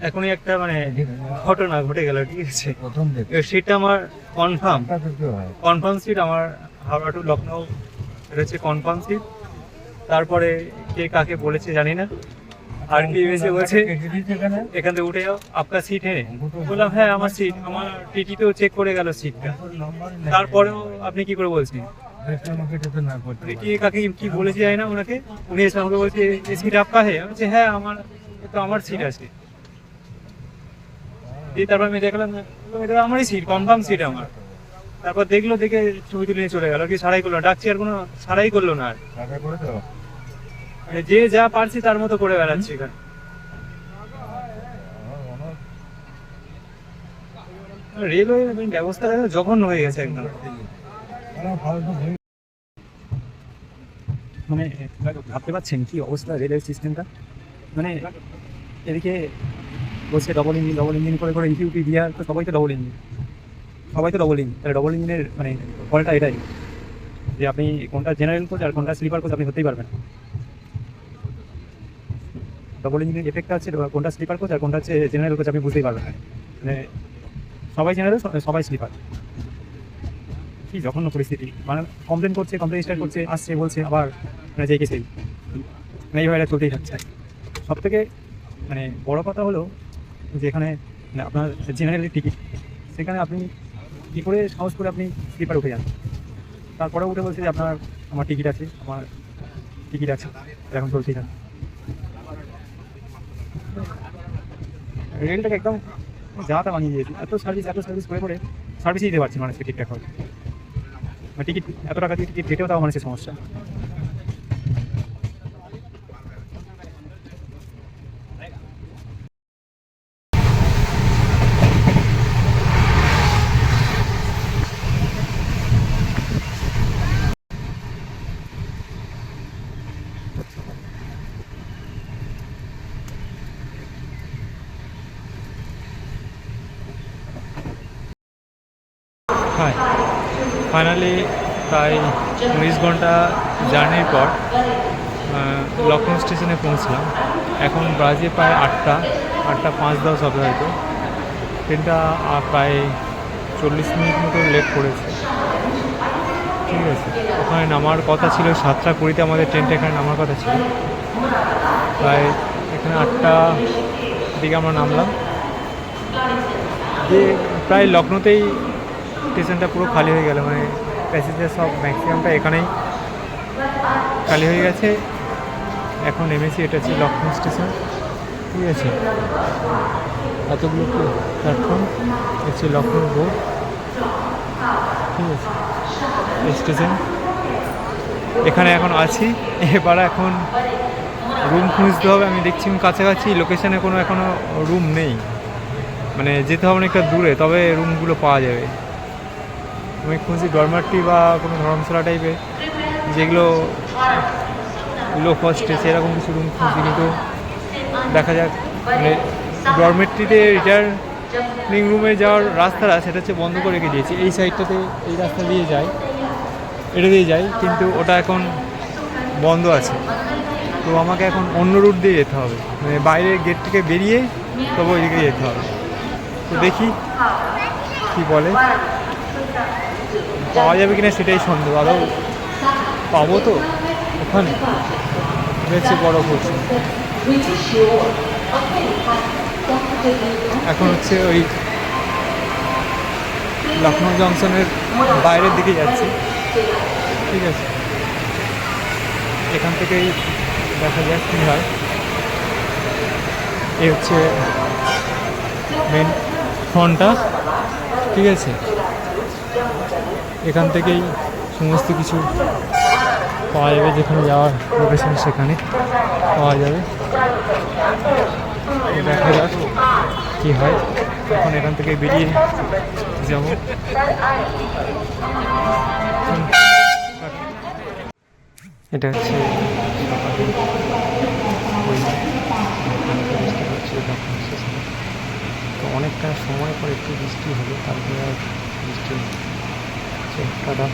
এখনই একটা মানে ঘটনা ঘটে গেল, ঠিক আছে? সিটটা আমার কনফার্ম সিট, আমার হাওড়া টু লখনৌ, এটা হচ্ছে কনফার্ম সিট। তারপরে কে কাকে বলেছে জানি না, আর কি এসে বলছে এখান থেকে উঠে যাও, আপনার সিট হ্যাঁ। বললাম হ্যাঁ আমার সিট, আমার টিটিতেও চেক করে গেল সিটটা। তারপরেও আপনি কি করে বলছেন? কে কাকে কি বলেছে জানি না, ওনাকে উনি এসে আমাকে বলছে এই সিট আপকা হে। আমি বলছি হ্যাঁ আমার, তো আমার সিট আছে। দিয়ে তারপর আমি দেখলাম এটা আমারই সিট, কনফার্ম সিট আমার। তারপর দেখলো, দেখে ছবি তুলে নিয়ে চলে গেল, কি সারাই করলো না, ডাকছি আর কোনো সারাই করলো না। আর মানে যে যা পারছি তার মতো করে বেড়াচ্ছি এখানে। রেলওয়ে ব্যবস্থা জঘন্য হয়ে গেছে একদম। মানে ভাবতে পারছেন কি অবস্থা রেলওয়ে সিস্টেমটা? মানে এদিকে বলছে ডবল ইঞ্জিন করে করে ইউপি বিহার তো সবাই তো ডবল ইঞ্জিন, তাহলে ডবল ইঞ্জিনের মানে ফলটা এটাই যে আপনি কোনটা জেনারেল কোচ আর কোনটা স্লিপার কোচ আপনি হতেই পারবেন। ডবল ইঞ্জিনের এফেক্টটা আছে কোনটা স্লিপার কোচ আর কোনটা হচ্ছে জেনারেল কোচ আপনি বুঝতেই পারবেন। মানে সবাই জেনারেল, সবাই স্লিপার। কি জঘন্য পরিস্থিতি, মানে কমপ্লেন স্টার্ট করছে, আসছে বলছে আবার মানে যে কেসেই মানে এইভাবে এটা চলতেই থাকছে। সব থেকে মানে বড় কথা হলো যে এখানে আপনার জেনারেলের টিকিট, সেখানে আপনি কী করে সাহস করে আপনি স্লিপার উঠে যান, তারপরে উঠে বলছে যে আমার টিকিট আছে, এখন চলছেই না। রেলটাকে একদম যা তা বানিয়ে দিয়েছি, এত সার্ভিস করে সার্ভিসই দিতে পারছি মানুষকে ঠিকঠাক হবে। টিকিট এত টাকা দিয়ে টিকিট কেটেও তাও মানুষের সমস্যা। হ্যাঁ, ফাইনালি প্রায় 19 ঘন্টা জার্নির পর লখনৌ স্টেশনে পৌঁছলাম। এখন বাজে প্রায় 8টা 5-10 হবে হয়তো। ট্রেনটা প্রায় 40 মিনিট মতো লেট করেছে, ঠিক আছে। ওখানে নামার কথা ছিল 7টা 20-তে, আমাদের ট্রেনটা এখানে নামার কথা ছিল। প্রায় এখানে 8টা দিকে আমরা নামলাম, দিয়ে প্রায় লখনৌতেই স্টেশনটা পুরো খালি হয়ে গেল, মানে প্যাসেঞ্জার সব ম্যাক্সিমামটা এখানেই খালি হয়ে গেছে। এখন নেমেছি, এটা হচ্ছে লখনৌ স্টেশন, ঠিক আছে। এতগুলো প্ল্যাটফর্ম হচ্ছে লখনৌ বোর্ড, ঠিক আছে। স্টেশন এখানে এখন আছি, এবার এখন রুম খুঁজতে হবে। আমি দেখছি কাছাকাছি লোকেশানে কোনো এখনও রুম নেই, মানে যেতে হবে অনেকটা দূরে, তবে রুমগুলো পাওয়া যাবে। আমি খুঁজছি ডরমেটরি বা কোনো ধর্মশালা টাইপের, যেগুলো লো কস্টে, সেরকম কিছু রুম খুঁজছি, কিন্তু দেখা যাক। মানে ডরমেটরিতে রিটার্নিং রুমে যাওয়ার রাস্তাটা সেটা হচ্ছে বন্ধ করে রেখে দিয়েছি। এই সাইডটাতে এই রাস্তা দিয়ে এটা দিয়ে যাই, কিন্তু ওটা এখন বন্ধ আছে। তো আমাকে এখন অন্য রুট দিয়ে যেতে হবে, মানে বাইরের গেট থেকে বেরিয়ে তবে ওই দিকে যেতে হবে। তো দেখি কি বলে, পাওয়া যাবে কিনা সেটাই সন্দেহ। আরও পাবো তো ওখানে, হচ্ছে বড় প্রশ্ন। এখন হচ্ছে ওই লখনৌ জংশনের বাইরের দিকে যাচ্ছি, ঠিক আছে। এখান থেকেই দেখা যাক কী হয়। এই হচ্ছে মেন ফ্রন্টটা, ঠিক আছে। এখান থেকেই সমস্ত কিছু পাওয়া যাবে, যেখানে যাওয়ার লোকেশন সেখানে পাওয়া যাবে। দেখা যাক কী হয়। এখন এখান থেকে বেরিয়ে যাব। এটা হচ্ছে তো অনেকটা সময় পর একটু বৃষ্টি হলো, তারপরে আর বৃষ্টি টাটা।